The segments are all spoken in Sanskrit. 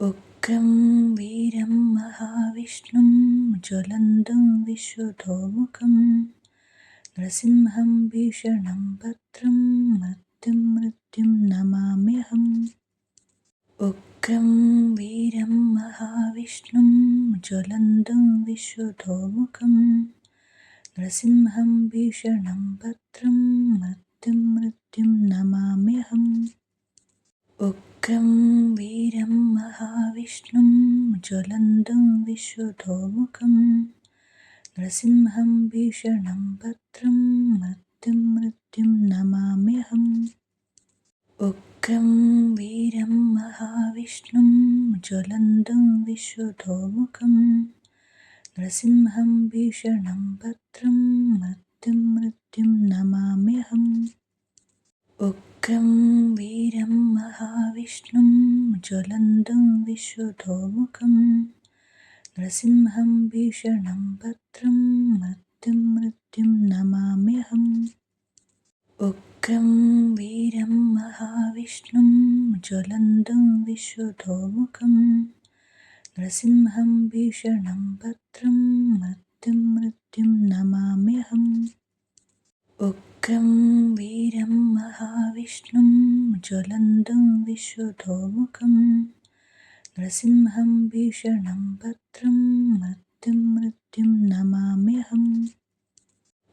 उग्रं वीरं महाविष्णुं ज्वलन्तं विश्वतोमुखं नृसिंहं भीषणं भद्रं मृत्युं नमाम्यहम्। उग्रं वीरं महाविष्णुं ज्वलन्तं विश्वतोमुखं नृसिंहं भीषणं भद्रं मृत्युं नमाम्यहम्। उग्रं वीरं महाविष्णुं ज्वलन्तं विश्वतोमुखं नृसिंहं भीषणं भद्रं मृत्युं नमाम्यहम्। उग्रं वीरं महाविष्णुं ज्वलन्तं विश्वतोमुखं नृसिंहं भीषणं भद्रं मृत्युं नमाम्यहम्। उग्रं वीरं महाविष्णुं ज्वलन्तं विश्वतोमुखं नृसिंहं भीषणं भद्रं मृत्युं नमाम्यहम्। उग्रं वीरं महाविष्णुं ज्वलन्तं विश्वतोमुखं नृसिंहं भीषणं भद्रं मृत्युं नमाम्यहम्। उग्रं वीरं महाविष्णुं ज्वलन्तं विश्वतोमुखं नृसिंहं भीषणं भद्रं मृत्युं नमाम्यहम्।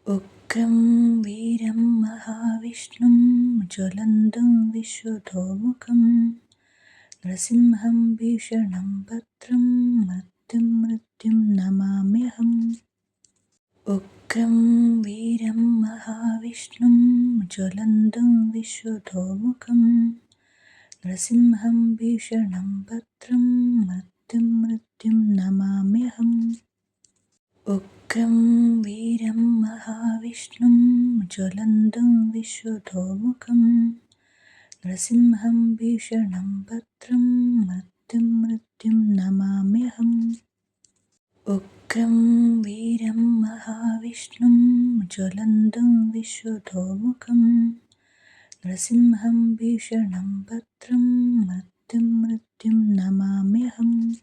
उग्रं वीरं महाविष्णुं ज्वलन्तं विश्वतोमुखं नृसिंहं भीषणं भद्रं मृत्युं नमाम्यहम्। उग्रं वीरं महाविष्णुं ज्वलन्तं विश्वतोमुखं नृसिंहं भीषणं भद्रं मृत्युं नमाम्यहम्। उग्रं वीरं महाविष्णुं ज्वलन्तं विश्वतोमुखं नृसिंहं भीषणं भद्रं मृत्युं नमाम्यहम्। उग्रं वीरं महाविष्णुं ज्वलन्तं विश्वतोमुखं नृसिंहं भीषणं भद्रं मृत्युं नमाम्यहम्।